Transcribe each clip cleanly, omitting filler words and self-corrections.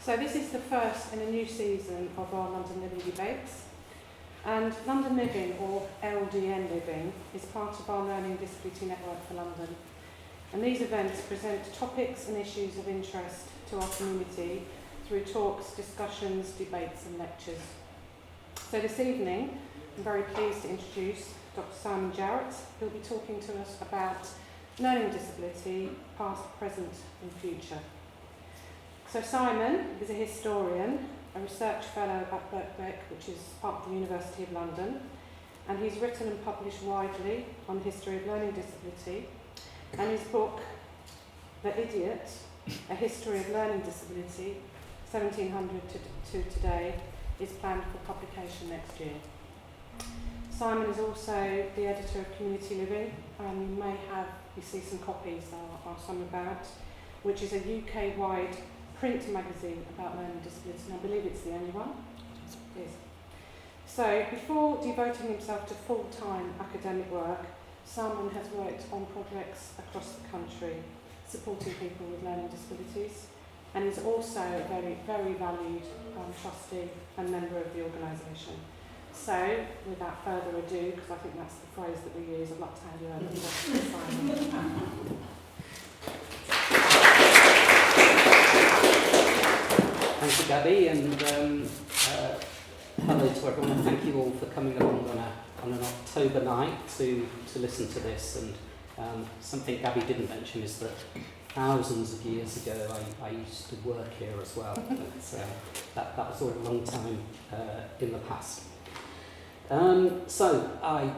So this is the first in a new season of our London Living debates. And London Living, or LDN Living, is part of our Learning Disability Network for London. And these events present topics and issues of interest to our community through talks, discussions, debates and lectures. So this evening, I'm very pleased to introduce Dr. Simon Jarrett, who'll be talking to us about learning disability, past, present and future. So Simon is a historian, a research fellow at Birkbeck, which is part of the University of London, and he's written and published widely on the history of learning disability, and his book, The Idiot, A History of Learning Disability, 1700 to today, is planned for publication next year. Simon is also the editor of Community Living, and you see some copies are some about, which is a UK-wide print magazine about learning disability, and I believe it's the only one. It is. So before devoting himself to full-time academic work, Simon has worked on projects across the country supporting people with learning disabilities, and is also a very, very valued trustee and member of the organisation. So, without further ado, because I think that's the phrase that we use, I'd like to hand you over to Simon. Thank you, Gabby, and hello to everyone, and thank you all for coming along on an October night to listen to this. And something Gabby didn't mention is that thousands of years ago I used to work here as well, but that was all a long time in the past. So I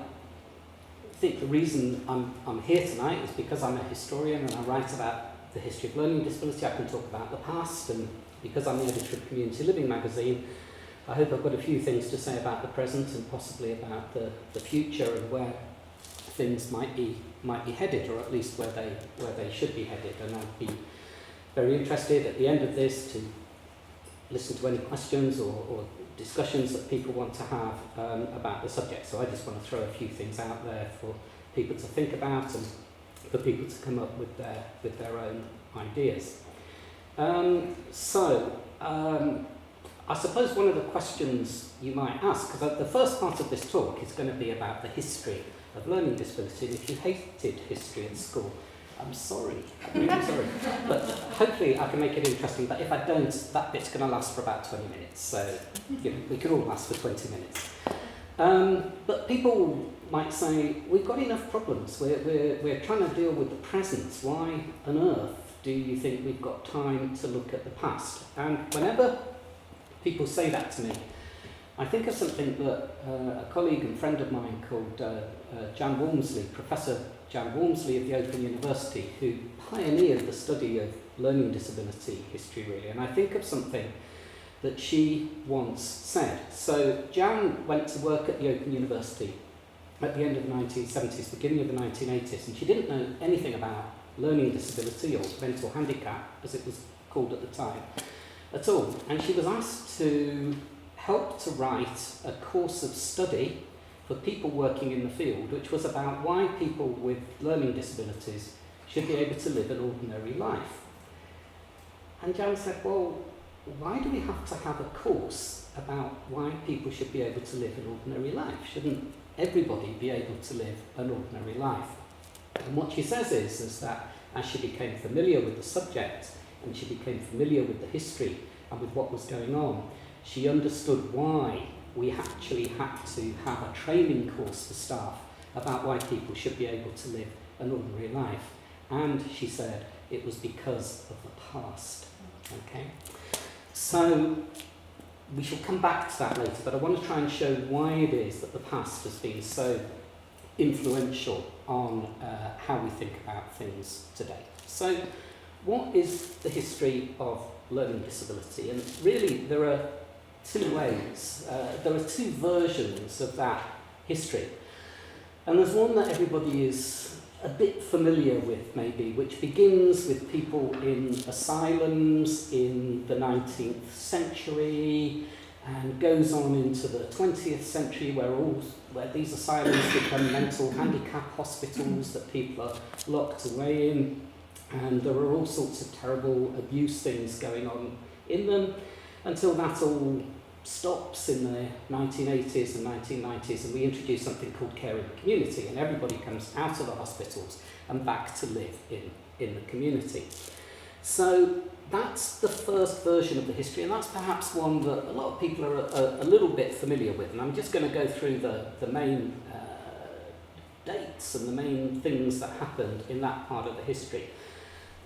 think the reason I'm here tonight is because I'm a historian and I write about the history of learning disability. I can talk about the past, and because I'm the editor of Community Living magazine, I hope I've got a few things to say about the present and possibly about the future and where things might be headed, or at least where they should be headed. And I'd be very interested at the end of this to listen to any questions or discussions that people want to have about the subject. So I just want to throw a few things out there for people to think about and for people to come up with their own ideas. I suppose one of the questions you might ask, because the first part of this talk is going to be about the history of learning disability, and if you hated history at school, I'm sorry, I'm really sorry, but hopefully I can make it interesting. But if I don't, that bit's going to last for about 20 minutes, so we could all last for 20 minutes. But people might say, we've got enough problems, we're trying to deal with the present, why on earth do you think we've got time to look at the past? And whenever people say that to me, I think of something that a colleague and friend of mine called Jan Walmsley, Professor Jan Walmsley of the Open University, who pioneered the study of learning disability history, really. And I think of something that she once said. So Jan went to work at the Open University at the end of the 1970s, beginning of the 1980s, and she didn't know anything about learning disability, or mental handicap, as it was called at the time, at all. And she was asked to help to write a course of study for people working in the field, which was about why people with learning disabilities should be able to live an ordinary life. And Jan said, well, why do we have to have a course about why people should be able to live an ordinary life? Shouldn't everybody be able to live an ordinary life? And what she says is that as she became familiar with the subject and she became familiar with the history and with what was going on, she understood why we actually had to have a training course for staff about why people should be able to live an ordinary life. And she said it was because of the past. Okay? So we shall come back to that later, but I want to try and show why it is that the past has been so influential on how we think about things today. So what is the history of learning disability? And really there are two ways, there are two versions of that history. And there's one that everybody is a bit familiar with, maybe, which begins with people in asylums in the 19th century and goes on into the 20th century, where these asylums become mental handicap hospitals that people are locked away in, and there are all sorts of terrible abuse things going on in them, until that all stops in the 1980s and 1990s, and we introduce something called care in the community, and everybody comes out of the hospitals and back to live in the community. So that's the first version of the history, and that's perhaps one that a lot of people are a little bit familiar with, and I'm just going to go through the main dates and the main things that happened in that part of the history.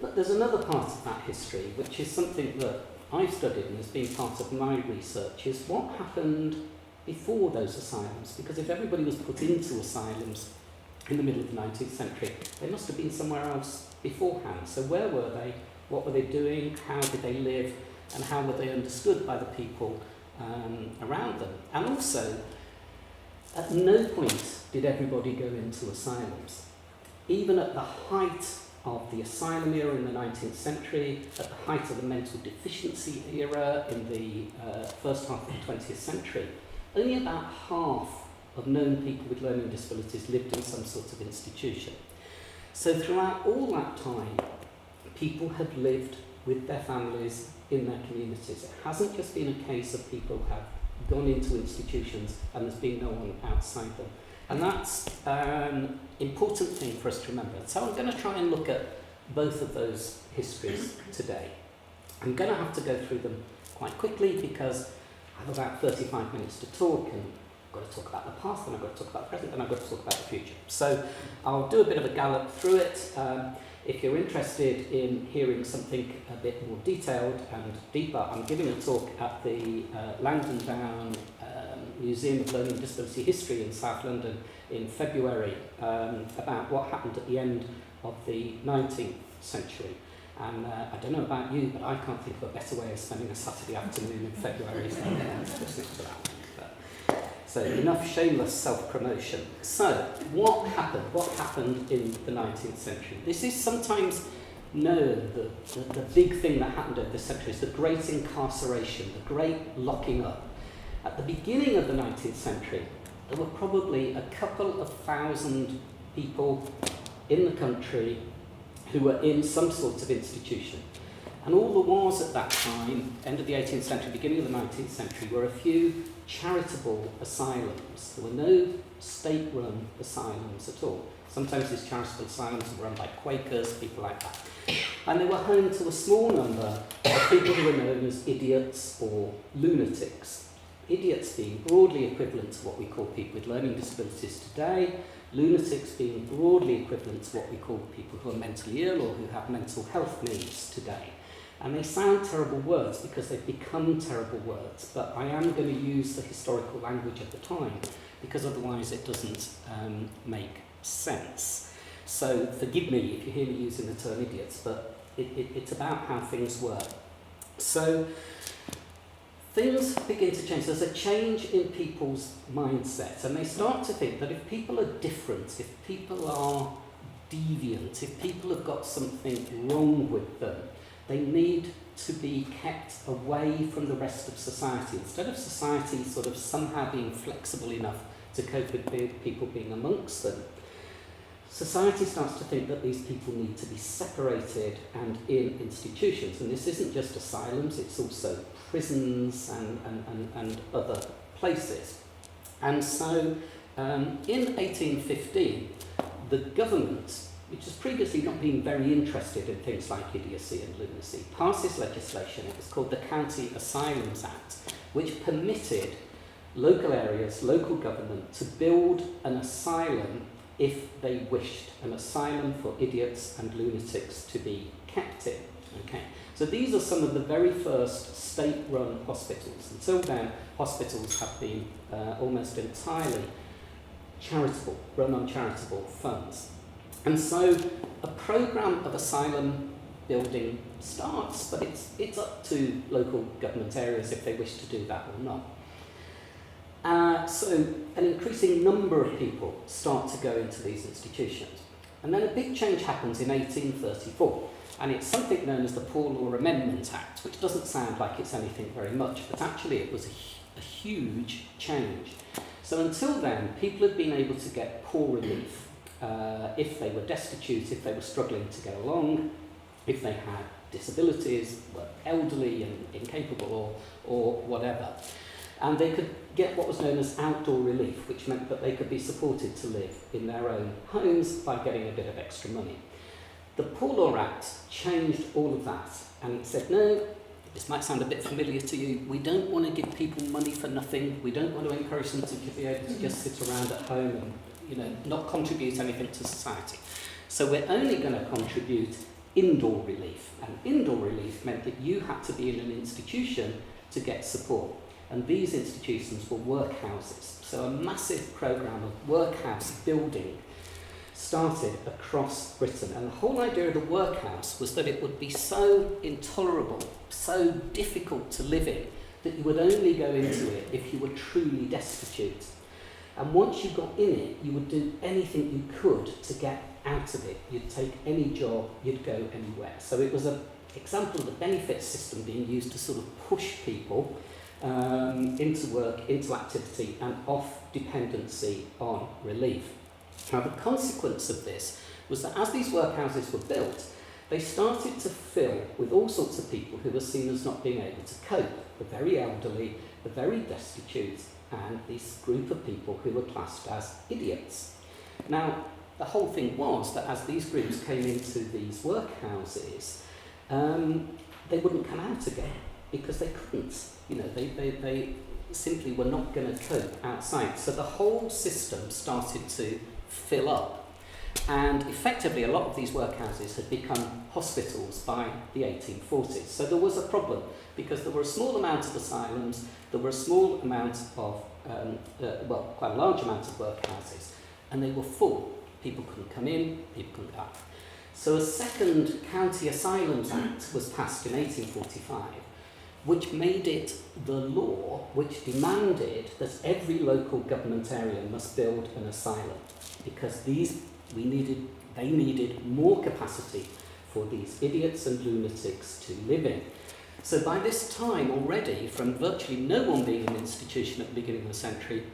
But there's another part of that history, which is something that I've studied and has been part of my research, is what happened before those asylums. Because if everybody was put into asylums in the middle of the 19th century, they must have been somewhere else beforehand. So where were they? What were they doing? How did they live? And how were they understood by the people around them? And also, at no point did everybody go into asylums. Even at the height of the asylum era in the 19th century, at the height of the mental deficiency era in the first half of the 20th century, only about half of known people with learning disabilities lived in some sort of institution. So throughout all that time, people have lived with their families in their communities. It hasn't just been a case of people have gone into institutions and there's been no one outside them. And that's an important thing for us to remember. So I'm going to try and look at both of those histories today. I'm going to have to go through them quite quickly because I have about 35 minutes to talk, and I've got to talk about the past, and I've got to talk about the present, and I've got to talk about the future. So I'll do a bit of a gallop through it. If you're interested in hearing something a bit more detailed and deeper, I'm giving a talk at the Langdon Down Museum of Learning and Disability History in South London in February about what happened at the end of the 19th century. And I don't know about you, but I can't think of a better way of spending a Saturday afternoon in February than listening to that. So enough shameless self-promotion. So what happened? What happened in the 19th century? This is sometimes known, the big thing that happened over the centuries, the great incarceration, the great locking up. At the beginning of the 19th century, there were probably a couple of thousand people in the country who were in some sort of institution. And all there was at that time, end of the 18th century, beginning of the 19th century, were a few charitable asylums. There were no state-run asylums at all. Sometimes these charitable asylums were run by Quakers, people like that. And they were home to a small number of people who were known as idiots or lunatics. Idiots being broadly equivalent to what we call people with learning disabilities today, lunatics being broadly equivalent to what we call people who are mentally ill or who have mental health needs today. And they sound terrible words because they've become terrible words, but I am going to use the historical language of the time because otherwise it doesn't make sense. So forgive me if you hear me using the term idiots, but it's about how things were. So things begin to change. There's a change in people's mindsets, and they start to think that if people are different, if people are deviant, if people have got something wrong with them, they need to be kept away from the rest of society. Instead of society sort of somehow being flexible enough to cope with people being amongst them, society starts to think that these people need to be separated and in institutions. And this isn't just asylums, it's also prisons and other places. And so in 1815, the government, which has previously not been very interested in things like idiocy and lunacy, passes legislation. It was called the County Asylums Act, which permitted local areas, local government, to build an asylum if they wished, an asylum for idiots and lunatics to be kept in. Okay? So these are some of the very first state-run hospitals. Until then, hospitals have been almost entirely charitable, run on charitable funds. And so a programme of asylum building starts, but it's up to local government areas if they wish to do that or not. So an increasing number of people start to go into these institutions. And then a big change happens in 1834, and it's something known as the Poor Law Amendment Act, which doesn't sound like it's anything very much, but actually it was a huge change. So until then, people had been able to get poor relief if they were destitute, if they were struggling to get along, if they had disabilities, were elderly and incapable or whatever. And they could get what was known as outdoor relief, which meant that they could be supported to live in their own homes by getting a bit of extra money. The Poor Law Act changed all of that, and it said, no, this might sound a bit familiar to you, we don't want to give people money for nothing, we don't want to encourage them to be able to just sit around at home and not contribute anything to society. So we're only going to contribute indoor relief, and indoor relief meant that you had to be in an institution to get support. And these institutions were workhouses. So a massive programme of workhouse building started across Britain. And the whole idea of the workhouse was that it would be so intolerable, so difficult to live in, that you would only go into it if you were truly destitute. And once you got in it, you would do anything you could to get out of it. You'd take any job, you'd go anywhere. So it was an example of the benefit system being used to sort of push people into work, into activity, and off dependency on relief. Now, the consequence of this was that as these workhouses were built, they started to fill with all sorts of people who were seen as not being able to cope, the very elderly, the very destitute, and this group of people who were classed as idiots. Now, the whole thing was that as these groups came into these workhouses, they wouldn't come out again because they couldn't. They simply were not going to cope outside. So the whole system started to fill up. And effectively, a lot of these workhouses had become hospitals by the 1840s. So there was a problem because there were a small amount of asylums, there were a small amount of, quite a large amount of workhouses, and they were full. People couldn't come in, people couldn't go out. So a second County Asylums Act was passed in 1845, which made it the law which demanded that every local government area must build an asylum, because they needed more capacity for these idiots and lunatics to live in. So by this time already, from virtually no one being in an institution at the beginning of the century,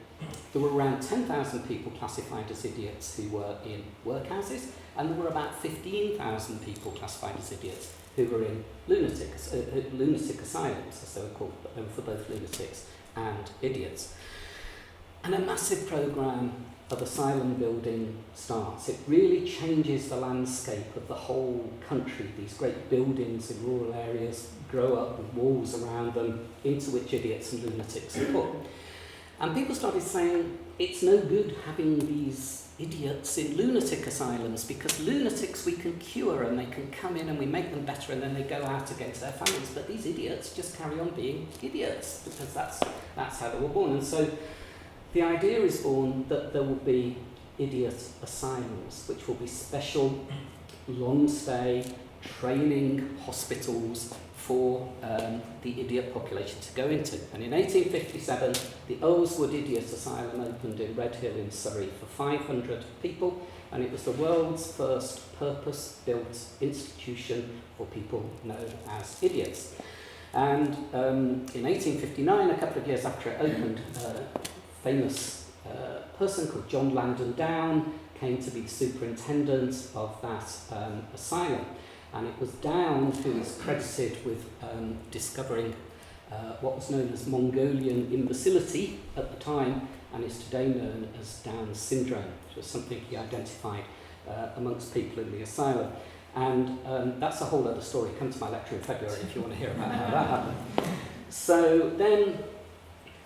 there were around 10,000 people classified as idiots who were in workhouses, and there were about 15,000 people classified as idiots who were in lunatic asylums, as they were called, for both lunatics and idiots. And a massive programme of asylum building starts. It really changes the landscape of the whole country. These great buildings in rural areas grow up with walls around them into which idiots and lunatics are put. And people started saying, it's no good having these idiots in lunatic asylums because lunatics we can cure and they can come in and we make them better and then they go out again to their families. But these idiots just carry on being idiots because that's how they were born. And so the idea is born that there will be idiot asylums, which will be special, long stay, training hospitals for the idiot population to go into. And in 1857, the Earlswood Idiot Asylum opened in Redhill in Surrey for 500 people, and it was the world's first purpose-built institution for people known as idiots. And in 1859, a couple of years after it opened, a famous person called John Langdon Down came to be the superintendent of that asylum. And it was Down who is credited with discovering what was known as Mongolian imbecility at the time and is today known as Down syndrome, which was something he identified amongst people in the asylum. And that's a whole other story. Come to my lecture in February if you want to hear about how that happened. So then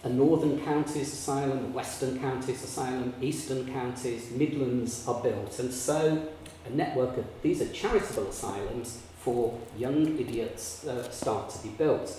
a Northern Counties Asylum, a Western Counties Asylum, Eastern Counties, Midlands are built. And so a network of, these are charitable asylums for young idiots start to be built.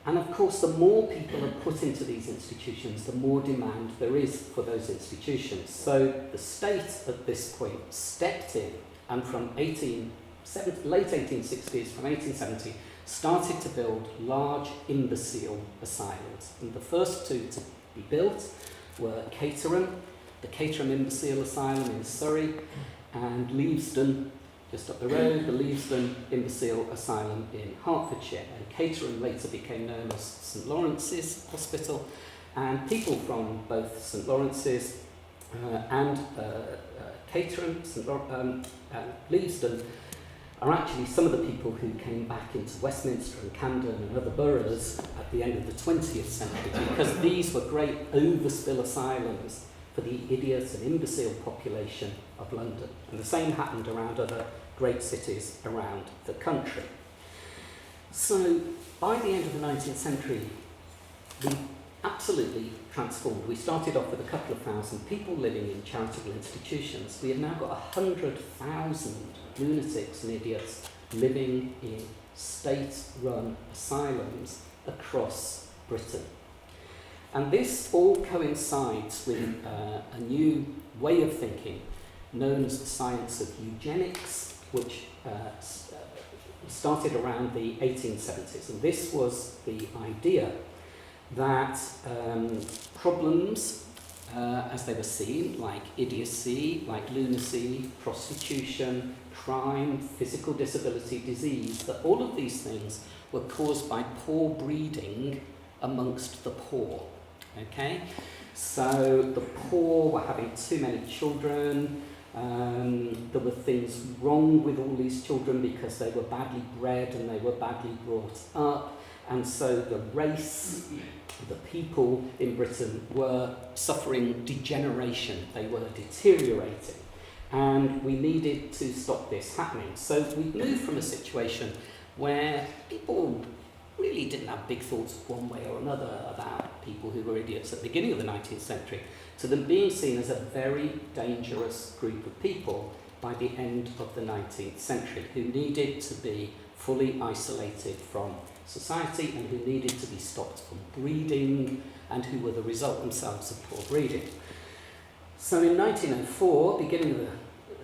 And of course, the more people are put into these institutions, the more demand there is for those institutions. So the state at this point stepped in and from late 1860s, from 1870, started to build large imbecile asylums. And the first two to be built were Caterham, the Caterham Imbecile Asylum in Surrey, and Leavesden, just up the road, the Leavesden Imbecile Asylum in Hertfordshire. And Caterham later became known as St Lawrence's Hospital, and people from both St Lawrence's and Caterham and Leavesden are actually some of the people who came back into Westminster and Camden and other boroughs at the end of the 20th century, because these were great overspill asylums for the idiot and imbecile population of London. And the same happened around other great cities around the country. So by the end of the 19th century, we absolutely transformed. We started off with a couple of thousand people living in charitable institutions. We have now got 100,000 lunatics and idiots living in state-run asylums across Britain. And this all coincides with a new way of thinking known as the science of eugenics, which started around the 1870s. And this was the idea that problems, as they were seen, like idiocy, like lunacy, prostitution, crime, physical disability, disease, that all of these things were caused by poor breeding amongst the poor. Okay? So the poor were having too many children. There were things wrong with all these children because they were badly bred and they were badly brought up. And so the race, the people in Britain were suffering degeneration. They were deteriorating. And we needed to stop this happening. So we moved from a situation where people really didn't have big thoughts one way or another about people who were idiots at the beginning of the 19th century, to them being seen as a very dangerous group of people by the end of the 19th century, who needed to be fully isolated from society and who needed to be stopped from breeding and who were the result themselves of poor breeding. So in 1904, beginning of the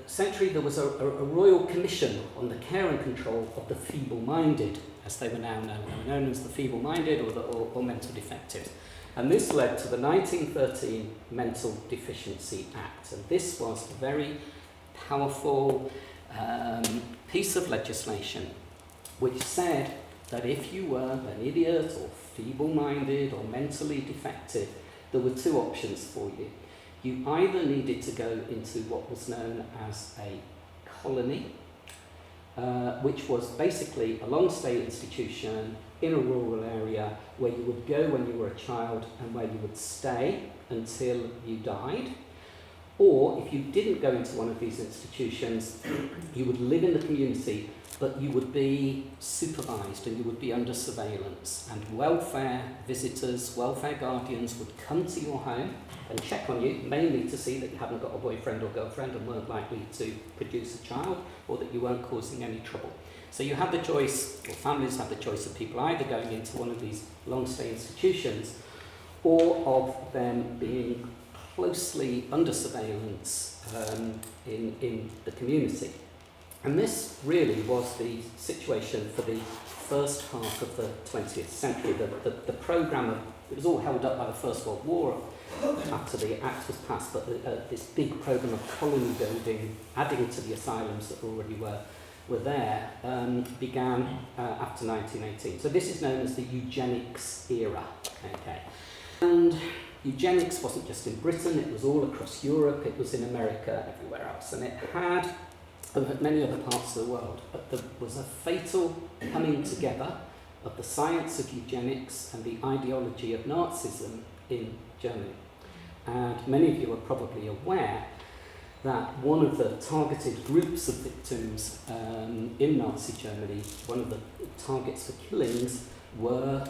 century, there was a royal commission on the care and control of the feeble-minded, as they were now known. They were known as the feeble-minded or mental defective. And this led to the 1913 Mental Deficiency Act. And this was a very powerful piece of legislation which said that if you were an idiot or feeble-minded or mentally defective, there were two options for you. You either needed to go into what was known as a colony, which was basically a long-stay institution in a rural area where you would go when you were a child and where you would stay until you died. Or if you didn't go into one of these institutions, you would live in the community, but you would be supervised and you would be under surveillance. And welfare visitors, welfare guardians would come to your home and check on you, mainly to see that you haven't got a boyfriend or girlfriend and weren't likely to produce a child, or that you weren't causing any trouble. So you had the choice, or families had the choice of people either going into one of these long-stay institutions or of them being closely under surveillance in the community. And this really was the situation for the first half of the 20th century. The programme, it was all held up by the First World War after the Act was passed, but this big programme of colony building, adding to the asylums that already were there, began after 1918. So this is known as the eugenics era. Okay. And eugenics wasn't just in Britain, it was all across Europe, it was in America, everywhere else, and it had many other parts of the world. But there was a fatal coming together of the science of eugenics and the ideology of Nazism in Germany. And many of you are probably aware that one of the targeted groups of victims in Nazi Germany, one of the targets for killings were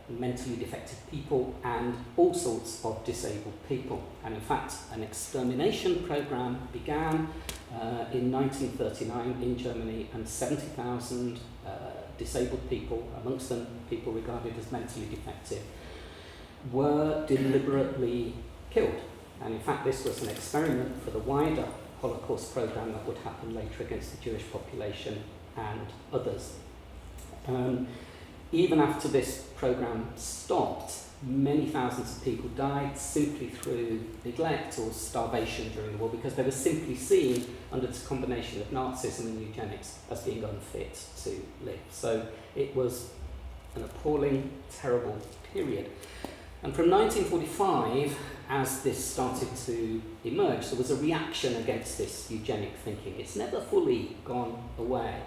mentally defective people and all sorts of disabled people. And in fact, an extermination program began in 1939 in Germany, and 70,000 disabled people, amongst them people regarded as mentally defective, were deliberately killed. And in fact, this was an experiment for the wider Holocaust program that would happen later against the Jewish population and others. Even after this program stopped, many thousands of people died simply through neglect or starvation during the war, because they were simply seen under this combination of Nazism and eugenics as being unfit to live. So it was an appalling, terrible period. And from 1945, as this started to emerge, there was a reaction against this eugenic thinking. It's never fully gone away,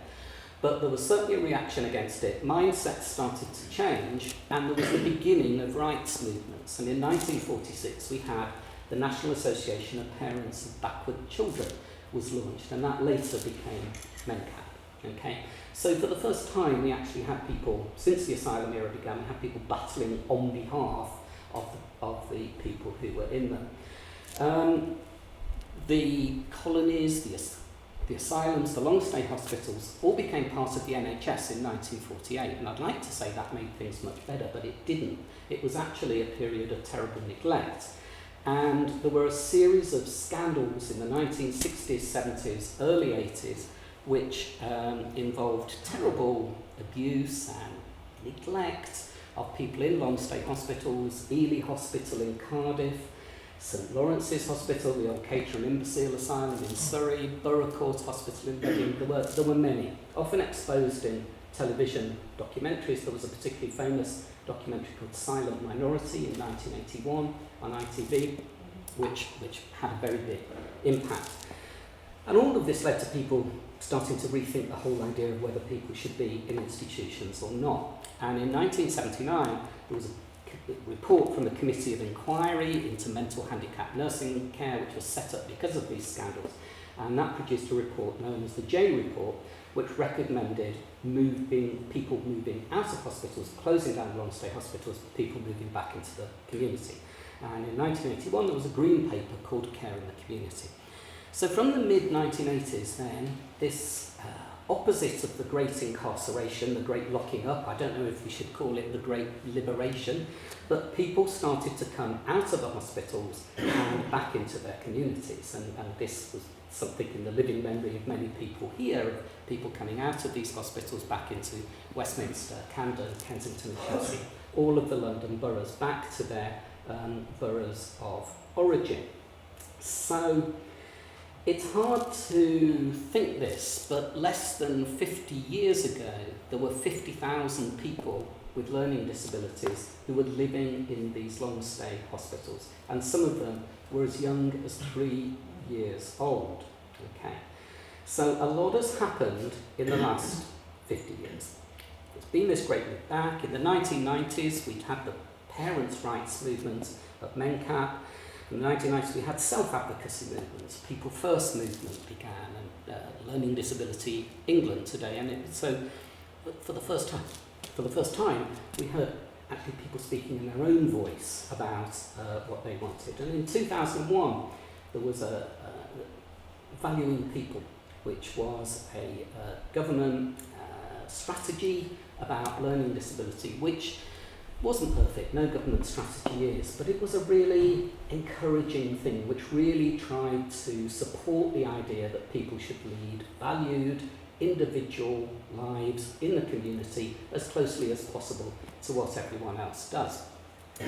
but there was certainly a reaction against it. Mindsets started to change, and there was the beginning of rights movements. And in 1946, we had the National Association of Parents of Backward Children was launched, and that later became MENCAP. Okay? So for the first time, we actually had people, since the asylum era began, we had people battling on behalf of the people who were in them. The colonies, the asylums, the long-stay hospitals all became part of the NHS in 1948, and I'd like to say that made things much better, but it didn't. It was actually a period of terrible neglect, and there were a series of scandals in the 1960s, 70s, early 80s, which involved terrible abuse and neglect of people in long-stay hospitals, Ely Hospital in Cardiff, St Lawrence's Hospital, the old Caterham Imbecile Asylum in Surrey, Borough Court Hospital in Reading. There were many, often exposed in television documentaries. There was a particularly famous documentary called Silent Minority in 1981 on ITV, which had a very big impact. And all of this led to people starting to rethink the whole idea of whether people should be in institutions or not. And in 1979, there was a report from the Committee of Inquiry into Mental Handicap Nursing Care, which was set up because of these scandals. And that produced a report known as the J Report, which recommended people moving out of hospitals, closing down long-stay hospitals, people moving back into the community. And in 1981, there was a green paper called Care in the Community. So from the mid-1980s then, this opposite of the great incarceration, the great locking up, I don't know if we should call it the great liberation, but people started to come out of the hospitals and back into their communities. And this was something in the living memory of many people here, of people coming out of these hospitals back into Westminster, Camden, Kensington and Chelsea, all of the London boroughs back to their boroughs of origin. So it's hard to think this, but less than 50 years ago, there were 50,000 people with learning disabilities who were living in these long-stay hospitals, and some of them were as young as 3 years old. Okay, so a lot has happened in the last 50 years. There's been this great look back. In the 1990s, we'd had the parents' rights movement of MENCAP. In the 1990s, we had self-advocacy movements. People First movement began, and Learning Disability England today. And so, for the first time, we heard actually people speaking in their own voice about what they wanted. And in 2001, there was a Valuing People, which was a government strategy about learning disability, which wasn't perfect, no government strategy is, but it was a really encouraging thing which really tried to support the idea that people should lead valued individual lives in the community as closely as possible to what everyone else does.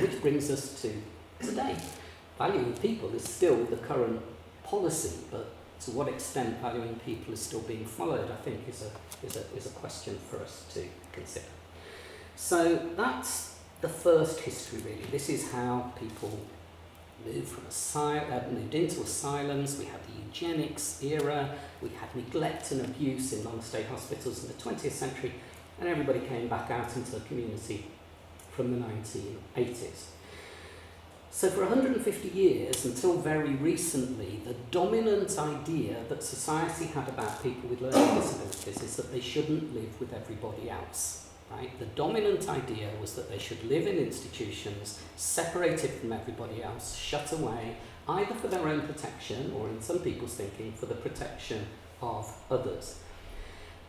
Which brings us to today. Valuing people is still the current policy, but to what extent valuing people is still being followed, I think is a question for us to consider. So that's the first history, really. This is how people moved into asylums. We had the eugenics era, we had neglect and abuse in long-stay hospitals in the 20th century, and everybody came back out into the community from the 1980s. So for 150 years, until very recently, the dominant idea that society had about people with learning disabilities is that they shouldn't live with everybody else. Right? The dominant idea was that they should live in institutions, separated from everybody else, shut away, either for their own protection or, in some people's thinking, for the protection of others.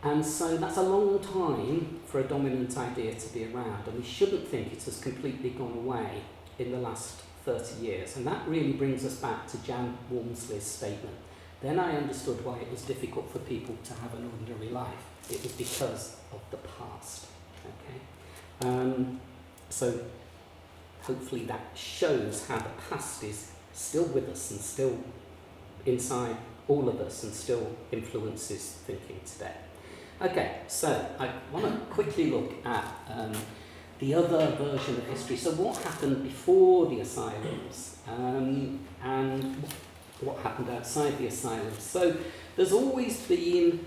And so that's a long time for a dominant idea to be around, and we shouldn't think it has completely gone away in the last 30 years. And that really brings us back to Jan Walmsley's statement. Then I understood why it was difficult for people to have an ordinary life. It was because of the past. Okay, so hopefully that shows how the past is still with us and still inside all of us and still influences thinking today. Okay, so I want to quickly look at the other version of history. So what happened before the asylums and what happened outside the asylums. So there's always been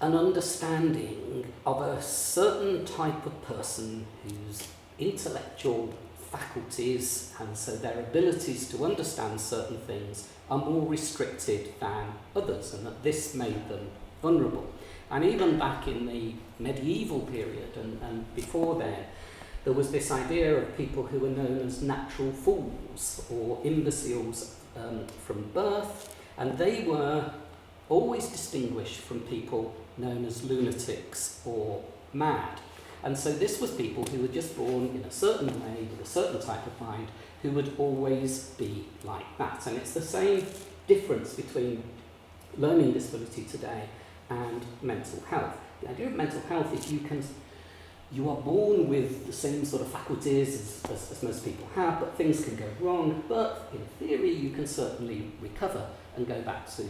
an understanding of a certain type of person whose intellectual faculties and so their abilities to understand certain things are more restricted than others, and that this made them vulnerable. And even back in the medieval period and before then, there was this idea of people who were known as natural fools or imbeciles from birth, and they were always distinguished from people known as lunatics or mad. And so this was people who were just born in a certain way, with a certain type of mind, who would always be like that. And it's the same difference between learning disability today and mental health. The idea of mental health is you are born with the same sort of faculties as most people have, but things can go wrong. But in theory, you can certainly recover and go back to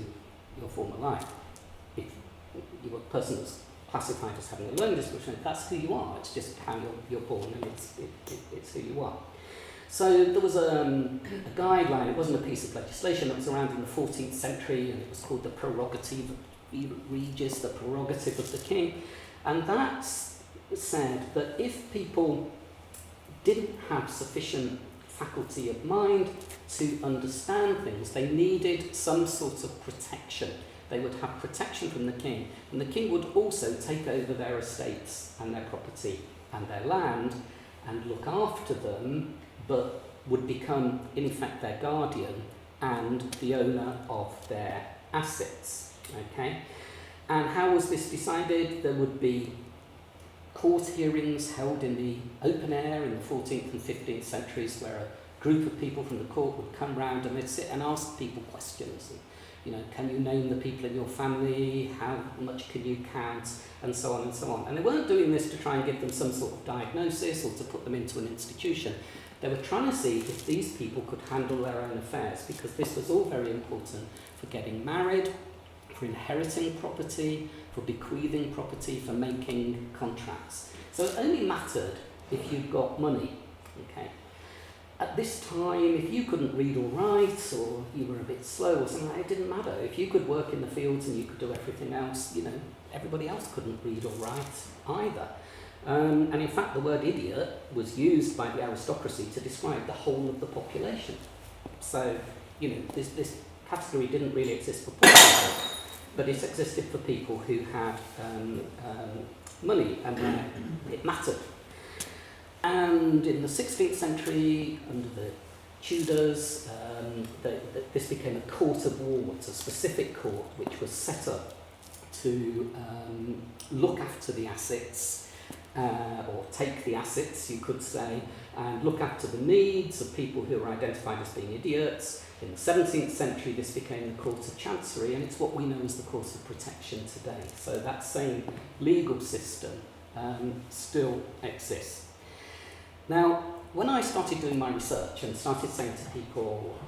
your former life. If you're a person that's classified as having a learning disability, that's who you are. It's just how you're born, and it's who you are. So there was a guideline. It wasn't a piece of legislation. It was around in the 14th century, and it was called the Prerogative Regis, the prerogative of the king. And that said that if people didn't have sufficient faculty of mind to understand things, they needed some sort of protection. They would have protection from the king, and the king would also take over their estates and their property and their land and look after them, but would become, in effect, their guardian and the owner of their assets. Okay? And how was this decided? There would be court hearings held in the open air in the 14th and 15th centuries, where a group of people from the court would come round and they'd sit and ask people questions. And, you know, can you name the people in your family? How much can you count? And so on and so on. And they weren't doing this to try and give them some sort of diagnosis or to put them into an institution. They were trying to see if these people could handle their own affairs, because this was all very important for getting married, for inheriting property, for bequeathing property, for making contracts. So it only mattered if you got money. Okay. At this time, if you couldn't read or write, or you were a bit slow or something, it didn't matter. If you could work in the fields and you could do everything else, you know, everybody else couldn't read or write either. And in fact, the word idiot was used by the aristocracy to describe the whole of the population. So, you know, this category didn't really exist for poor people, but it existed for people who had money, and it mattered. And in the 16th century, under the Tudors, this became a court of wards, a specific court which was set up to look after the assets, or take the assets, you could say, and look after the needs of people who were identified as being idiots. In the 17th century, this became the Court of Chancery, and it's what we know as the Court of Protection today. So that same legal system still exists. Now, when I started doing my research and started saying to people,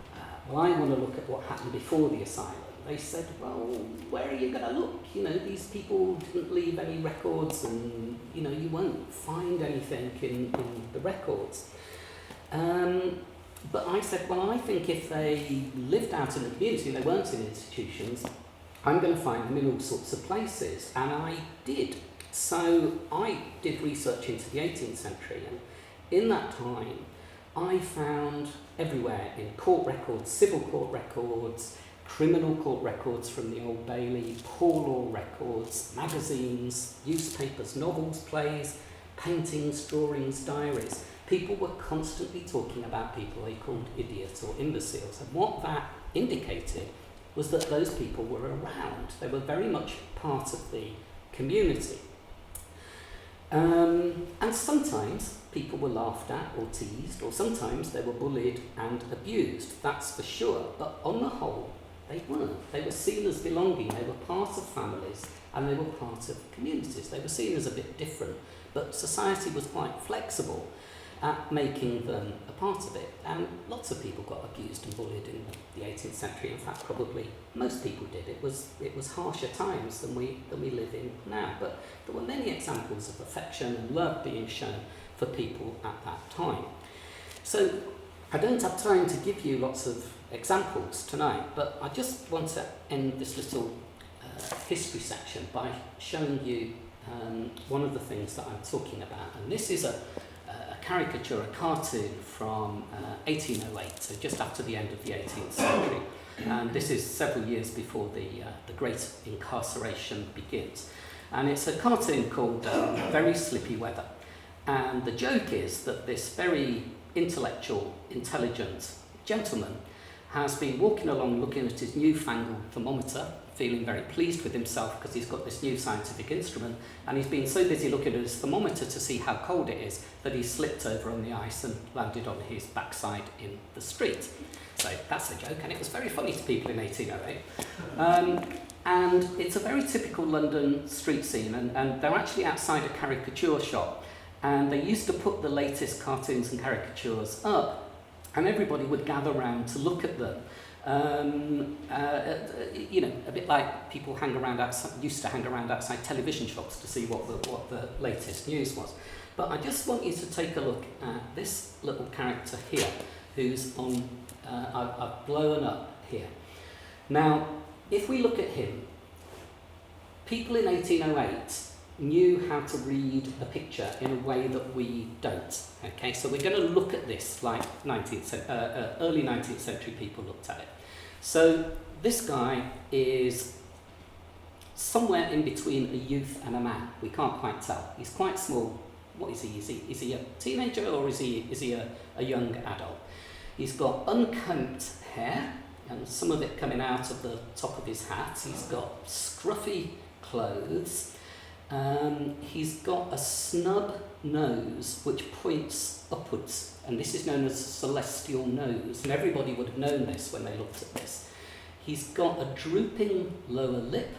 well, I want to look at what happened before the asylum, they said, well, where are you going to look? You know, these people didn't leave any records, and, you know, you won't find anything in the records. But I said, well, I think if they lived out in the community and they weren't in institutions, I'm going to find them in all sorts of places. And I did. So I did research into the 18th century, and in that time, I found everywhere, in court records, civil court records, criminal court records from the Old Bailey, poor law records, magazines, newspapers, novels, plays, paintings, drawings, diaries. People were constantly talking about people they called idiots or imbeciles. And what that indicated was that those people were around. They were very much part of the community. And sometimes people were laughed at or teased, or sometimes they were bullied and abused, that's for sure. But on the whole, they weren't. They were seen as belonging, they were part of families, and they were part of communities. They were seen as a bit different, but society was quite flexible at making them a part of it. And lots of people got abused and bullied in the 18th century. In fact, probably most people did. It was harsher times than we live in now. But there were many examples of affection and love being shown for people at that time. So I don't have time to give you lots of examples tonight, but I just want to end this little history section by showing you one of the things that I'm talking about. And this is a caricature, a cartoon from 1808, so just after the end of the 18th century. And this is several years before the Great Incarceration begins. And it's a cartoon called Very Slippy Weather. And the joke is that this very intellectual, intelligent gentleman has been walking along looking at his newfangled thermometer, feeling very pleased with himself because he's got this new scientific instrument, and he's been so busy looking at his thermometer to see how cold it is that he slipped over on the ice and landed on his backside in the street. So that's a joke, and it was very funny to people in 1808. And it's a very typical London street scene, and they're actually outside a caricature shop, and they used to put the latest cartoons and caricatures up, and everybody would gather around to look at them. You know, a bit like people used to hang around outside television shops to see what the latest news was. But I just want you to take a look at this little character here, who's on, I've blown up here. Now, if we look at him, people in 1808 knew how to read a picture in a way that we don't. Okay, so we're going to look at this like early 19th century people looked at it. So this guy is somewhere in between a youth and a man. We can't quite tell. He's quite small. What is he? Is he a teenager or is he a young adult? He's got unkempt hair, and some of it coming out of the top of his hat. He's got scruffy clothes. He's got a snub nose which points upwards, and this is known as a celestial nose, and everybody would have known this when they looked at this. He's got a drooping lower lip,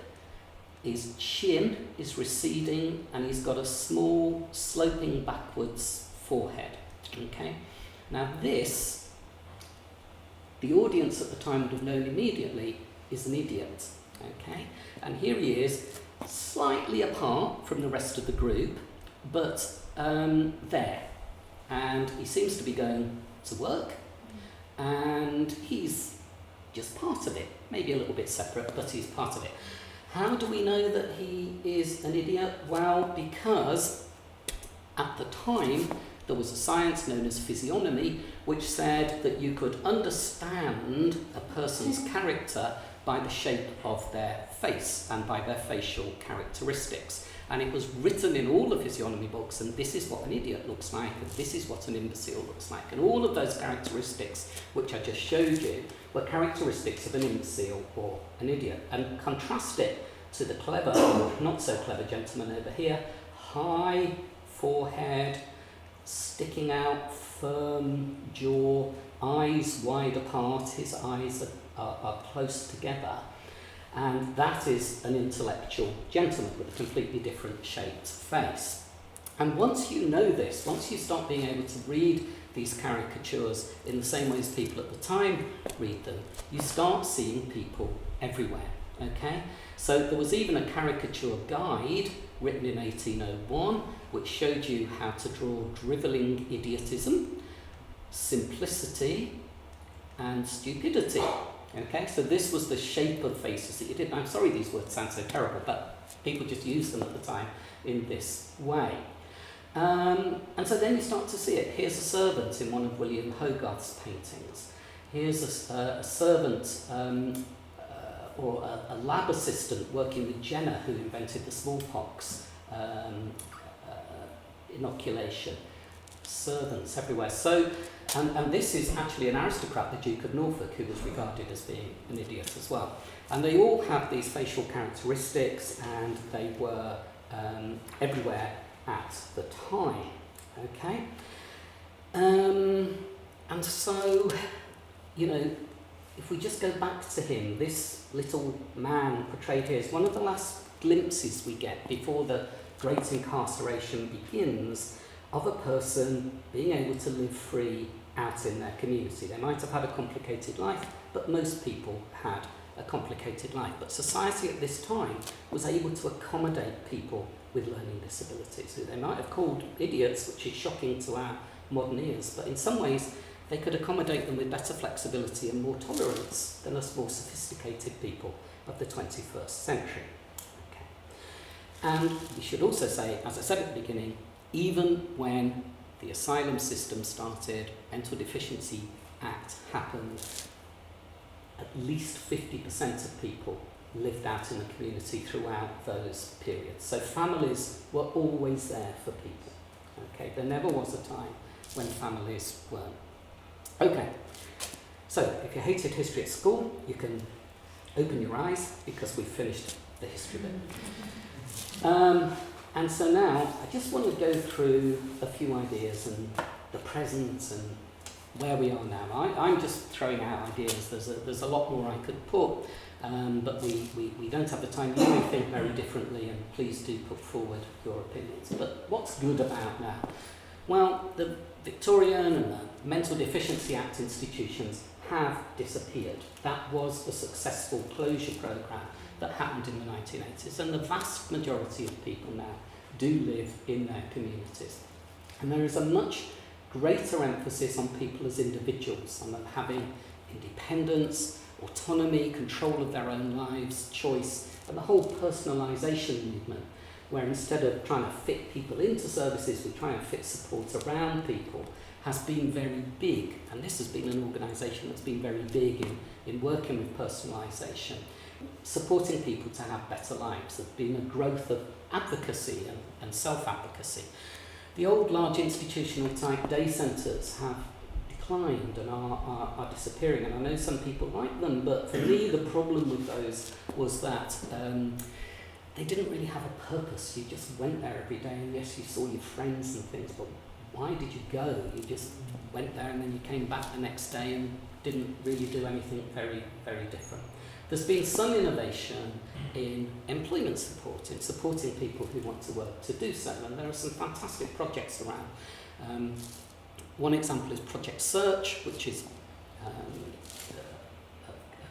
his chin is receding, and he's got a small sloping backwards forehead. Okay? Now this, the audience at the time would have known immediately, is an idiot. Okay? And here he is, slightly apart from the rest of the group, but there. And he seems to be going to work, and he's just part of it. Maybe a little bit separate, but he's part of it. How do we know that he is an idiot? Well, because at the time there was a science known as physiognomy, which said that you could understand a person's character by the shape of their face and by their facial characteristics. And it was written in all the physiognomy books, and this is what an idiot looks like, and this is what an imbecile looks like. And all of those characteristics, which I just showed you, were characteristics of an imbecile or an idiot. And contrast it to the clever, or not so clever gentleman over here. High forehead, sticking out, firm jaw, eyes wide apart, his eyes are close together. And that is an intellectual gentleman with a completely different shaped face. And once you know this, once you start being able to read these caricatures in the same way as people at the time read them, you start seeing people everywhere. Okay? So there was even a caricature guide written in 1801 which showed you how to draw drivelling idiotism, simplicity, and stupidity. Okay, so this was the shape of faces that you did. I'm sorry these words sound so terrible, but people just used them at the time in this way. And so then you start to see it. Here's a servant in one of William Hogarth's paintings. Here's a servant or a lab assistant working with Jenner, who invented the smallpox inoculation. Servants everywhere. So, and this is actually an aristocrat, the Duke of Norfolk, who was regarded as being an idiot as well. And they all have these facial characteristics, and they were everywhere at the time. Okay? And so, you know, if we just go back to him, this little man portrayed here is one of the last glimpses we get before the Great Incarceration begins of a person being able to live free out in their community. They might have had a complicated life, but most people had a complicated life. But society at this time was able to accommodate people with learning disabilities, who they might have called idiots, which is shocking to our modern ears, but in some ways they could accommodate them with better flexibility and more tolerance than us more sophisticated people of the 21st century. Okay. And we should also say, as I said at the beginning, even when the asylum system started, Mental Deficiency Act happened, at least 50% of people lived out in the community throughout those periods. So families were always there for people. Okay, there never was a time when families weren't. Okay, so if you hated history at school, you can open your eyes because we've finished the history bit. And so now I just want to go through a few ideas and the present and where we are now. I'm just throwing out ideas. There's a lot more I could put, but we don't have the time. You may think very differently, and please do put forward your opinions. But what's good about now? Well, the Victorian and the Mental Deficiency Act institutions have disappeared. That was a successful closure programme that happened in the 1980s, and the vast majority of people now do live in their communities. And there is a much greater emphasis on people as individuals, on them having independence, autonomy, control of their own lives, choice, and the whole personalisation movement, where instead of trying to fit people into services, we try and fit support around people, has been very big. And this has been an organisation that's been very big in working with personalisation, supporting people to have better lives. There's been a growth of advocacy and self-advocacy. The old large institutional type day centres have declined and are disappearing, and I know some people like them, but for me the problem with those was that they didn't really have a purpose. You just went there every day, and yes, you saw your friends and things, but why did you go? You just went there and then you came back the next day and didn't really do anything very, very different. There's been some innovation in employment support, in supporting people who want to work to do so, and there are some fantastic projects around. One example is Project Search, which is a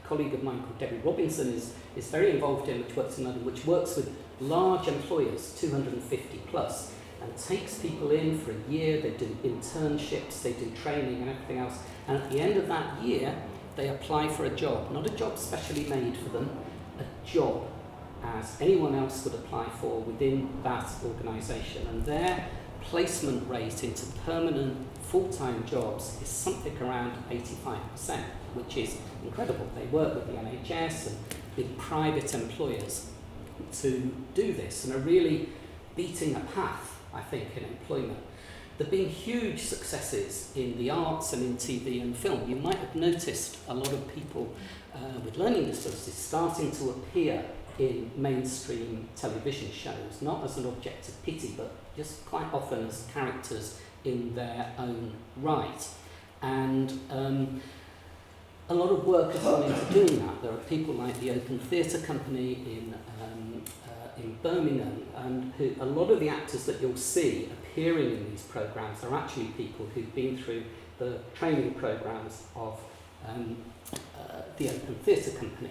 colleague of mine called Debbie Robinson is very involved in, which works in London, which works with large employers, 250 plus, and takes people in for a year. They do internships, they do training and everything else, and at the end of that year they apply for a job, not a job specially made for them, a job as anyone else would apply for within that organisation, and their placement rate into permanent full-time jobs is something around 85%, which is incredible. They work with the NHS and big private employers to do this and are really beating a path, I think, in employment. There have been huge successes in the arts and in TV and film. You might have noticed a lot of people with learning disabilities starting to appear in mainstream television shows, not as an object of pity, but just quite often as characters in their own right. And a lot of work has gone into doing that. There are people like the Open Theatre Company in Birmingham, and a lot of the actors that you'll see appearing in these programmes are actually people who've been through the training programmes of the Open Theatre Company.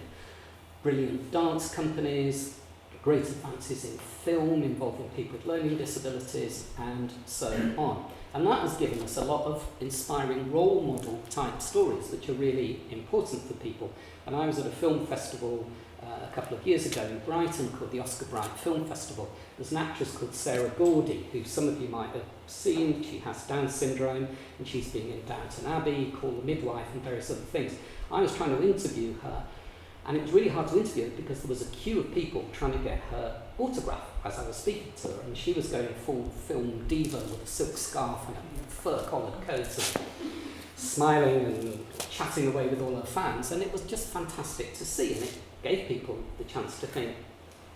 Brilliant dance companies, great advances in film involving people with learning disabilities, and so on. And that has given us a lot of inspiring role model type stories, which are really important for people. And I was at a film festival a couple of years ago in Brighton called the Oscar Bright Film Festival. There's an actress called Sarah Gordy, who some of you might have seen. She has Down syndrome, and she's been in Downton Abbey, Call the Midwife, and various other things. I was trying to interview her, and it was really hard to interview her because there was a queue of people trying to get her autograph as I was speaking to her, and she was going full film diva with a silk scarf and a fur-collared coat and smiling and chatting away with all her fans, and it was just fantastic to see, and it gave people the chance to think,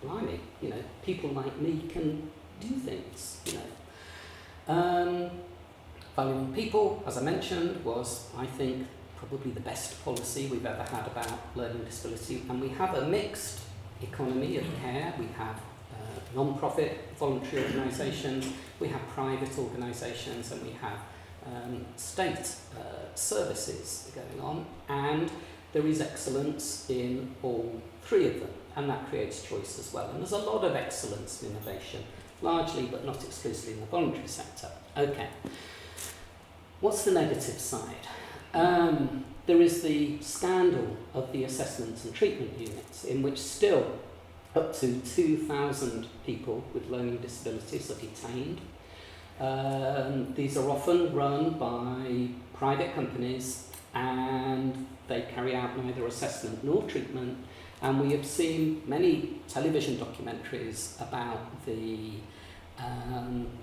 blimey, you know, people like me can do things, you know. Valuing people, as I mentioned, was, I think, probably the best policy we've ever had about learning disability, and we have a mixed economy of care. We have non-profit voluntary organisations, we have private organisations, and we have state services going on, and there is excellence in all three of them, and that creates choice as well. And there's a lot of excellence and innovation largely but not exclusively in the voluntary sector. Okay. What's the negative side? There is the scandal of the assessment and treatment units, in which still up to 2,000 people with learning disabilities are detained. These are often run by private companies, and they carry out neither assessment nor treatment. And we have seen many television documentaries about the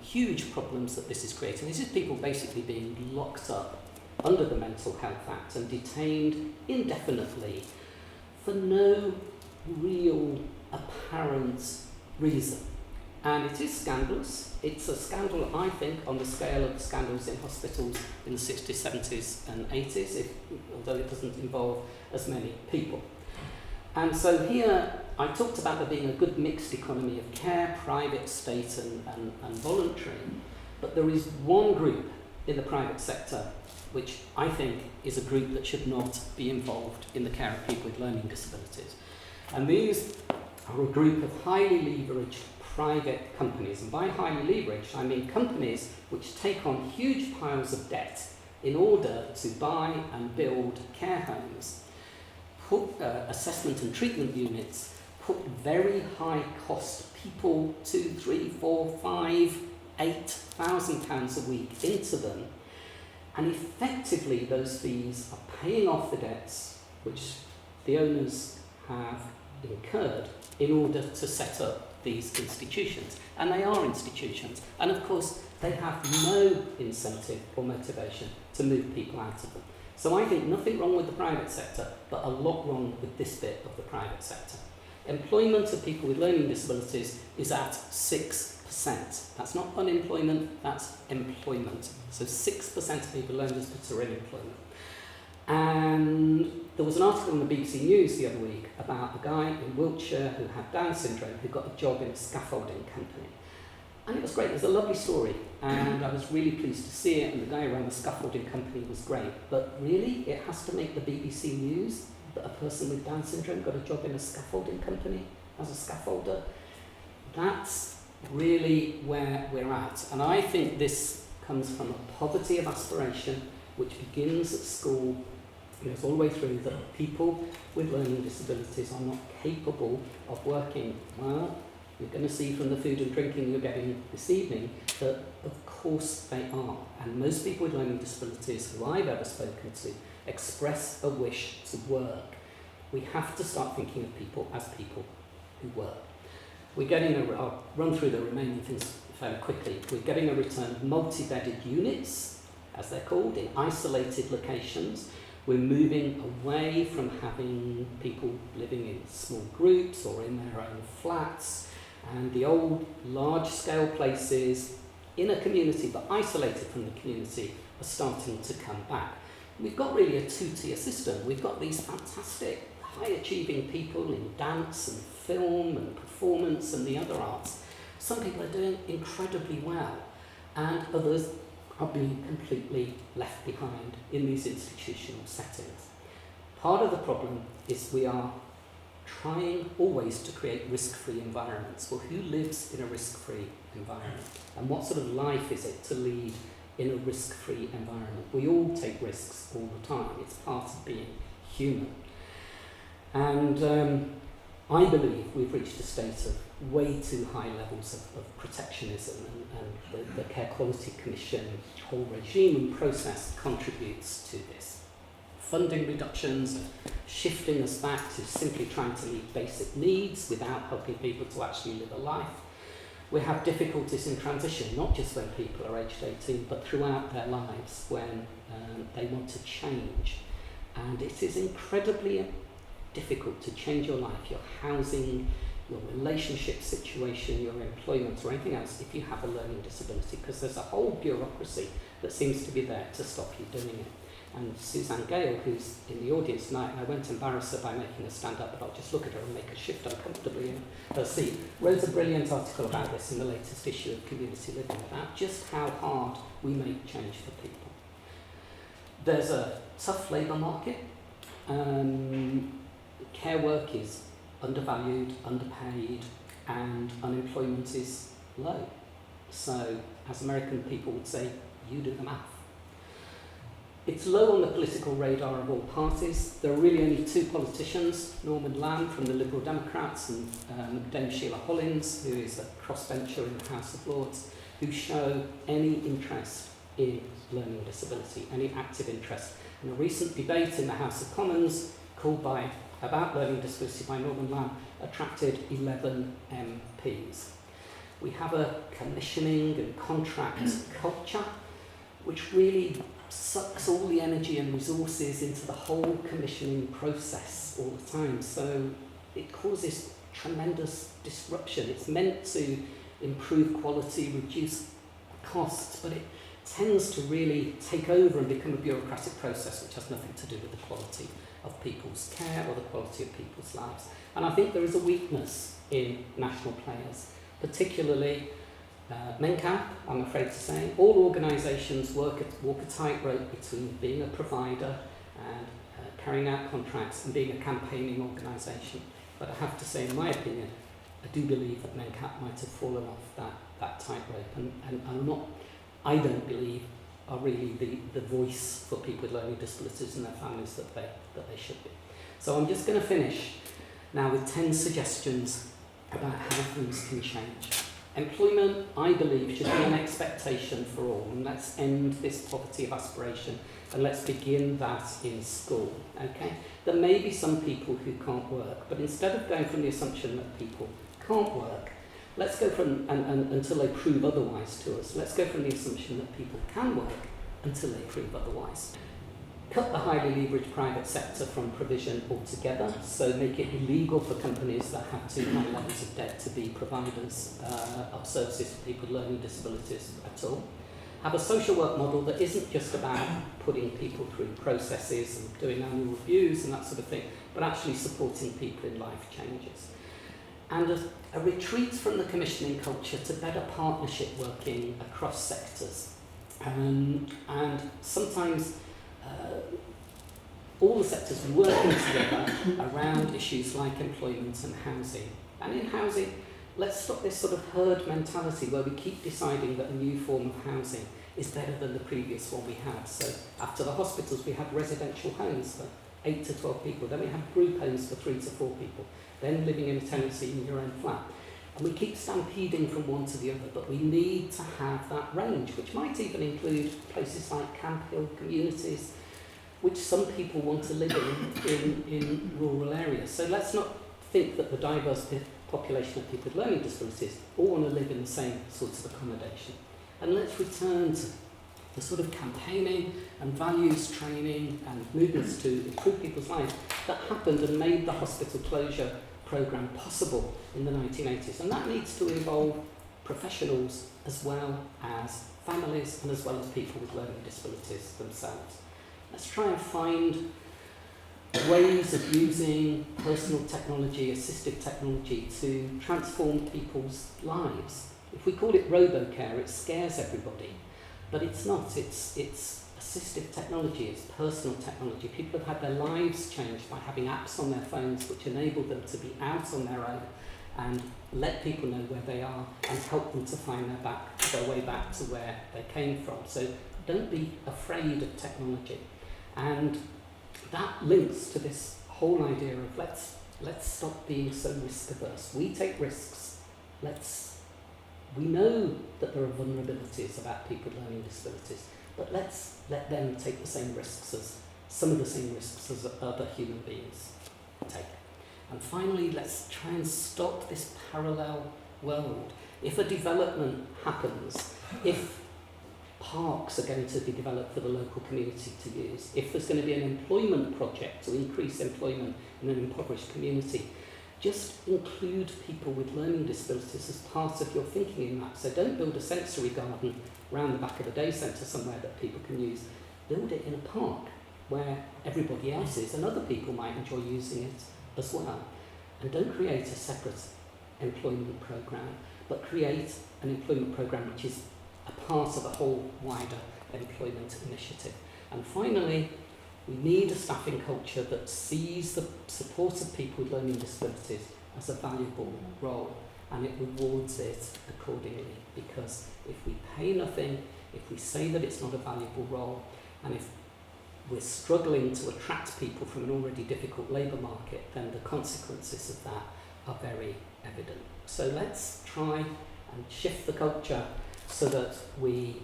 huge problems that this is creating. This is people basically being locked up under the Mental Health Act and detained indefinitely for no real apparent reason. And it is scandalous. It's a scandal, I think, on the scale of the scandals in hospitals in the 60s, 70s and 80s, although it doesn't involve as many people. And so here I talked about there being a good mixed economy of care, private, state and voluntary, but there is one group in the private sector which I think is a group that should not be involved in the care of people with learning disabilities. And these are a group of highly leveraged private companies. And by highly leveraged, I mean companies which take on huge piles of debt in order to buy and build care homes, put assessment and treatment units, put very high cost people, 2, 3, 4, 5, 8,000 pounds a week into them. And effectively those fees are paying off the debts which the owners have incurred in order to set up these institutions. And they are institutions. And of course, they have no incentive or motivation to move people out of them. So I think nothing wrong with the private sector, but a lot wrong with this bit of the private sector. Employment of people with learning disabilities is at 6%. That's not unemployment, that's employment. So 6% of people with learning disabilities are in employment. And there was an article in the BBC News the other week about a guy in Wiltshire who had Down syndrome who got a job in a scaffolding company. And it was great, it was a lovely story, and I was really pleased to see it, and the guy around the scaffolding company was great. But really, it has to make the BBC News that a person with Down syndrome got a job in a scaffolding company as a scaffolder. That's really where we're at. And I think this comes from a poverty of aspiration, which begins at school, goes all the way through, that people with learning disabilities are not capable of working. Well, you're going to see from the food and drinking you're getting this evening that of course they are. And most people with learning disabilities who I've ever spoken to express a wish to work. We have to start thinking of people as people who work. We're getting I'll run through the remaining things fairly quickly. We're getting a return of multi-bedded units, as they're called, in isolated locations. We're moving away from having people living in small groups or in their own flats. And the old large-scale places in a community but isolated from the community are starting to come back. We've got really a two-tier system. We've got these fantastic, high-achieving people in dance and film and performance and the other arts. Some people are doing incredibly well, and others are being completely left behind in these institutional settings. Part of the problem is we are trying always to create risk-free environments. Well, who lives in a risk-free environment? And what sort of life is it to lead in a risk-free environment? We all take risks all the time. It's part of being human. And I believe we've reached a state of way too high levels of protectionism, and the Care Quality Commission whole regime and process contributes to this. Funding reductions, shifting us back to simply trying to meet basic needs without helping people to actually live a life. We have difficulties in transition, not just when people are aged 18, but throughout their lives when they want to change. And it is incredibly difficult to change your life, your housing, your relationship situation, your employment or anything else if you have a learning disability, because there's a whole bureaucracy that seems to be there to stop you doing it. And Suzanne Gale, who's in the audience tonight, I won't embarrass her by making her stand up, but I'll just look at her and make her shift uncomfortably in her seat, wrote a brilliant article about this in the latest issue of Community Living, about just how hard we make change for people. There's a tough labour market. Care work is undervalued, underpaid, and unemployment is low. So, as American people would say, you do the math. It's low on the political radar of all parties. There are really only two politicians, Norman Lamb from the Liberal Democrats and Dame Sheila Hollins, who is a crossbencher in the House of Lords, who show any interest in learning disability, any active interest. In a recent debate in the House of Commons about learning disability by Norman Lamb attracted 11 MPs. We have a commissioning and contract culture which really sucks all the energy and resources into the whole commissioning process all the time. So it causes tremendous disruption. It's meant to improve quality, reduce costs, but it tends to really take over and become a bureaucratic process which has nothing to do with the quality of people's care or the quality of people's lives. And I think there is a weakness in national players, particularly MenCap, I'm afraid to say. All organisations walk a tightrope between being a provider and carrying out contracts and being a campaigning organisation. But I have to say, in my opinion, I do believe that MenCap might have fallen off that tightrope, and I don't believe are really the voice for people with learning disabilities and their families that they should be. So I'm just going to finish now with 10 suggestions about how things can change. Employment, I believe, should be an expectation for all, and let's end this poverty of aspiration and let's begin that in school, okay? There may be some people who can't work, but instead of going from the assumption that people can't work, let's go from, until they prove otherwise to us, let's go from the assumption that people can work until they prove otherwise. Cut the highly leveraged private sector from provision altogether, so make it illegal for companies that have too high levels of debt to be providers of services for people with learning disabilities at all. Have a social work model that isn't just about putting people through processes and doing annual reviews and that sort of thing, but actually supporting people in life changes. And a retreat from the commissioning culture to better partnership working across sectors. And sometimes all the sectors working together around issues like employment and housing. And in housing, let's stop this sort of herd mentality where we keep deciding that a new form of housing is better than the previous one we had. So after the hospitals, we had residential homes for 8 to 12 people. Then we had group homes for 3 to 4 people. Then living in a tenancy in your own flat. And we keep stampeding from one to the other, but we need to have that range, which might even include places like Camp Hill communities, which some people want to live in rural areas. So let's not think that the diverse population of people with learning disabilities all want to live in the same sorts of accommodation. And let's return to the sort of campaigning and values training and movements to improve people's lives that happened and made the hospital closure programme possible in the 1980s. And that needs to involve professionals as well as families and as well as people with learning disabilities themselves. Let's try and find ways of using personal technology, assistive technology, to transform people's lives. If we call it robo-care, it scares everybody, but it's not. It's assistive technology, it's personal technology. People have had their lives changed by having apps on their phones which enable them to be out on their own and let people know where they are and help them to find their way back to where they came from. So don't be afraid of technology. And that links to this whole idea of let's stop being so risk averse. We take risks. We know that there are vulnerabilities about people with learning disabilities, but let's let them take the same risks as some of the same risks as other human beings take. And finally, let's try and stop this parallel world. If a development happens, if parks are going to be developed for the local community to use, if there's going to be an employment project to increase employment in an impoverished community, just include people with learning disabilities as part of your thinking in that. So don't build a sensory garden around the back of a day centre somewhere that people can use. Build it in a park where everybody else is and other people might enjoy using it as well. And don't create a separate employment programme, but create an employment programme which is a part of a whole wider employment initiative. And finally, we need a staffing culture that sees the support of people with learning disabilities as a valuable role. and it rewards it accordingly, because if we pay nothing, if we say that it's not a valuable role, and if we're struggling to attract people from an already difficult labour market, then the consequences of that are very evident. So let's try and shift the culture so that we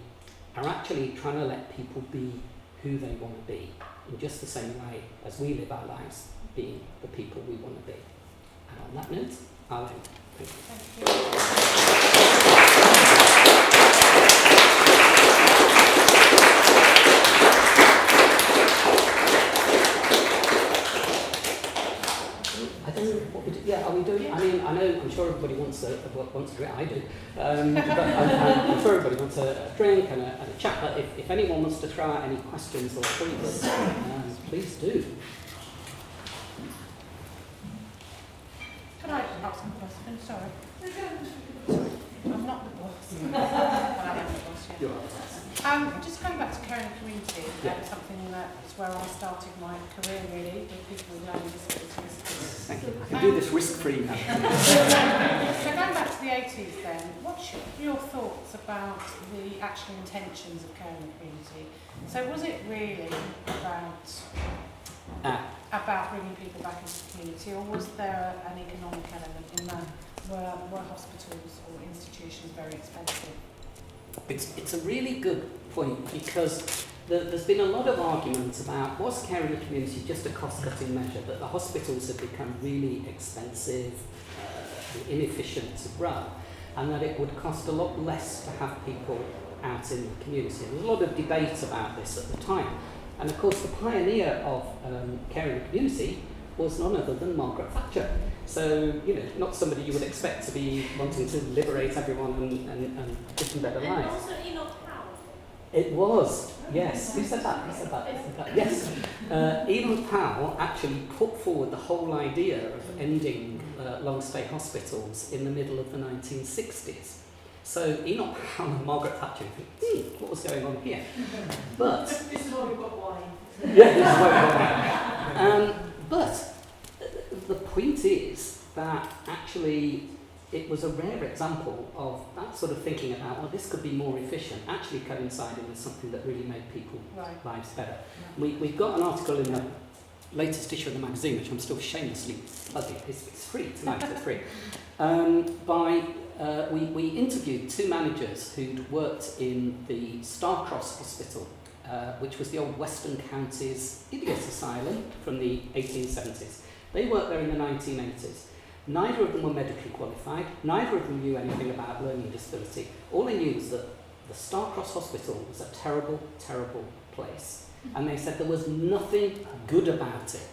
are actually trying to let people be who they want to be, in just the same way as we live our lives being the people we want to be. And on that note, I'll end. Thank you. I don't know what we do. Yeah, are we doing? I mean, I'm sure everybody wants a drink. I do. But I'm sure everybody wants a drink and a chat. But if anyone wants to throw out any questions or points, please do. Can I ask a question? Sorry. I'm not the boss. But I am the boss, yeah. You are. Just going back to caring the community, something that's where I started my career really, with people with learning disabilities. Thank you. I can do this risk-free now. So going back to the 80s then, what's your thoughts about the actual intentions of caring the community? So was it really about bringing people back into the community, or was there an economic element in that? Were hospitals or institutions very expensive? It's a really good point, because there's been a lot of arguments about, was caring the community just a cost-cutting measure, that the hospitals have become really expensive, inefficient to run, and that it would cost a lot less to have people out in the community. There was a lot of debate about this at the time. And of course, the pioneer of caring the community was none other than Margaret Thatcher. So, not somebody you would expect to be wanting to liberate everyone and give them better lives. And also Enoch Powell. It was, yes. Who said that? Yes. Enoch Powell actually put forward the whole idea of ending long-stay hospitals in the middle of the 1960s. So Enoch Powell and Margaret Thatcher think, what was going on here? But This is why we've got wine. yeah, this is why we've got wine. But the point is that actually it was a rare example of that sort of thinking about, well, this could be more efficient, actually coinciding with something that really made people's lives better. We've got an article in the latest issue of the magazine, which I'm still shamelessly plugging. It's free tonight, it's free. We interviewed two managers who'd worked in the Starcross Hospital, which was the old Western Counties Idiot Asylum from the 1870s. They worked there in the 1980s. Neither of them were medically qualified. Neither of them knew anything about learning disability. All they knew was that the Starcross Hospital was a terrible, terrible place. And they said there was nothing good about it.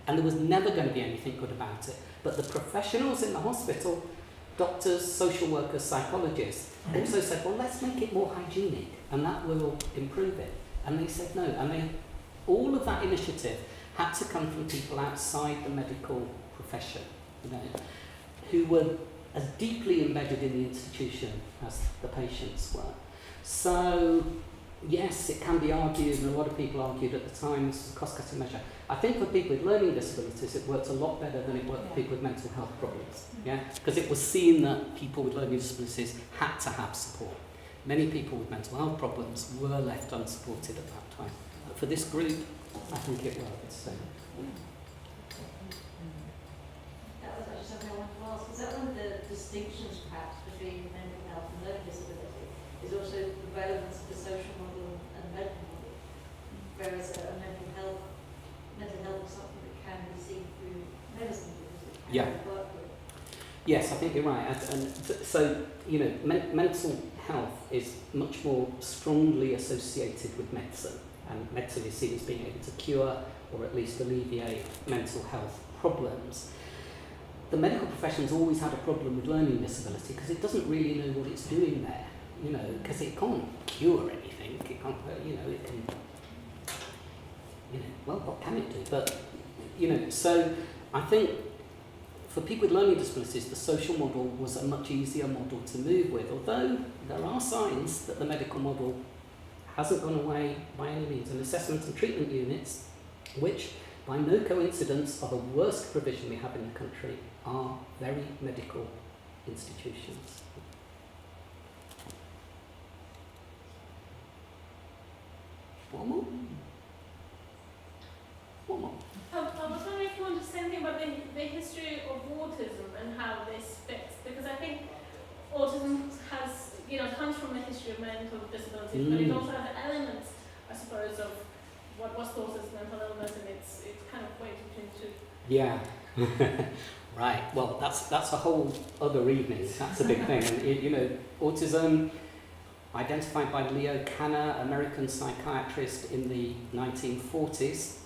And there was never going to be anything good about it. But the professionals in the hospital, doctors, social workers, psychologists, also said, well, let's make it more hygienic, and that will improve it. And they said no. And all of that initiative had to come from people outside the medical profession, who were as deeply embedded in the institution as the patients were. So, yes, it can be argued, and a lot of people argued at the time, this is a cost-cutting measure. I think for people with learning disabilities, it worked a lot better than it worked for people with mental health problems. Because it was seen that people with learning disabilities had to have support. Many people with mental health problems were left unsupported at that time. But for this group, I think it worked. So. That was actually something I wanted to ask. Is that one of the distinctions, perhaps, between mental health and learning disability? Is also the relevance of the social model and the medical model? Whereas mental health is something that can be seen through medicine because it can be worked with. Yes, I think you're right. And so, mental health is much more strongly associated with medicine. And medicine is seen as being able to cure or at least alleviate mental health problems. The medical profession's always had a problem with learning disability because it doesn't really know what it's doing there, because it can't cure anything. It can't, it can, well, what can it do? But, so I think for people with learning disabilities, the social model was a much easier model to move with, although there are signs that the medical model hasn't gone away by any means. And assessment and treatment units, which by no coincidence are the worst provision we have in the country, are very medical institutions. One more? One more. I was wondering if you want to say anything about the history of autism and how this fits, because I think autism has, comes from a history of mental disabilities, but it also has elements, I suppose, of what was thought as mental illness, and it's kind of weighted into. Yeah. Right. Well, that's a whole other evening. That's a big thing. And autism, identified by Leo Kanner, American psychiatrist in the 1940s.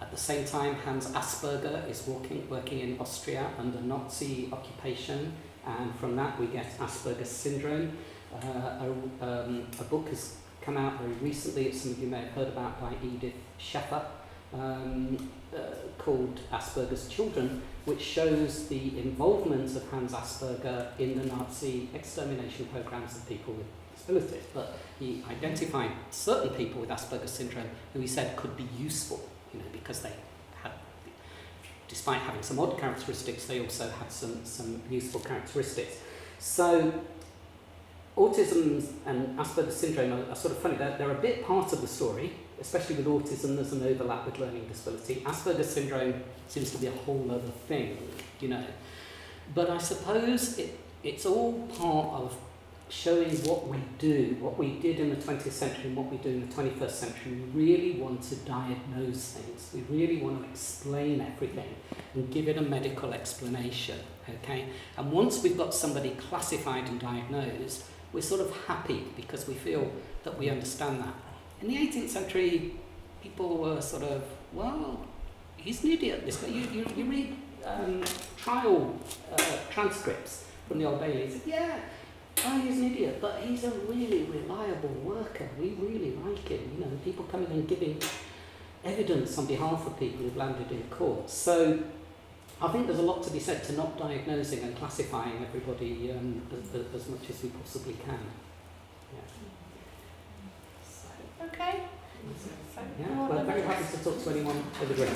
At the same time, Hans Asperger is working in Austria under Nazi occupation, and from that we get Asperger's syndrome. A book has come out very recently, some of you may have heard about, by Edith Scheffer, called Asperger's Children, which shows the involvement of Hans Asperger in the Nazi extermination programs of people with disabilities. But he identified certain people with Asperger's syndrome who he said could be useful, because they had, despite having some odd characteristics, they also had some useful characteristics. So autism and Asperger's syndrome are sort of funny. They're a bit part of the story, especially with autism. There's an overlap with learning disability. Asperger's syndrome seems to be a whole other thing, But I suppose it's all part of showing what we do, what we did in the 20th century and what we do in the 21st century. We really want to diagnose things. We really want to explain everything and give it a medical explanation, okay? And once we've got somebody classified and diagnosed, we're sort of happy because we feel that we understand that. In the 18th century, people were sort of, well, he's an idiot. This guy. You read trial transcripts from the Old Bailey. He said, yeah, he's an idiot, but he's a really reliable worker. We really like him. People coming and giving evidence on behalf of people who've landed in court. So I think there's a lot to be said to not diagnosing and classifying everybody as much as we possibly can. Okay. Yeah, well, very happy to talk to anyone with a drink.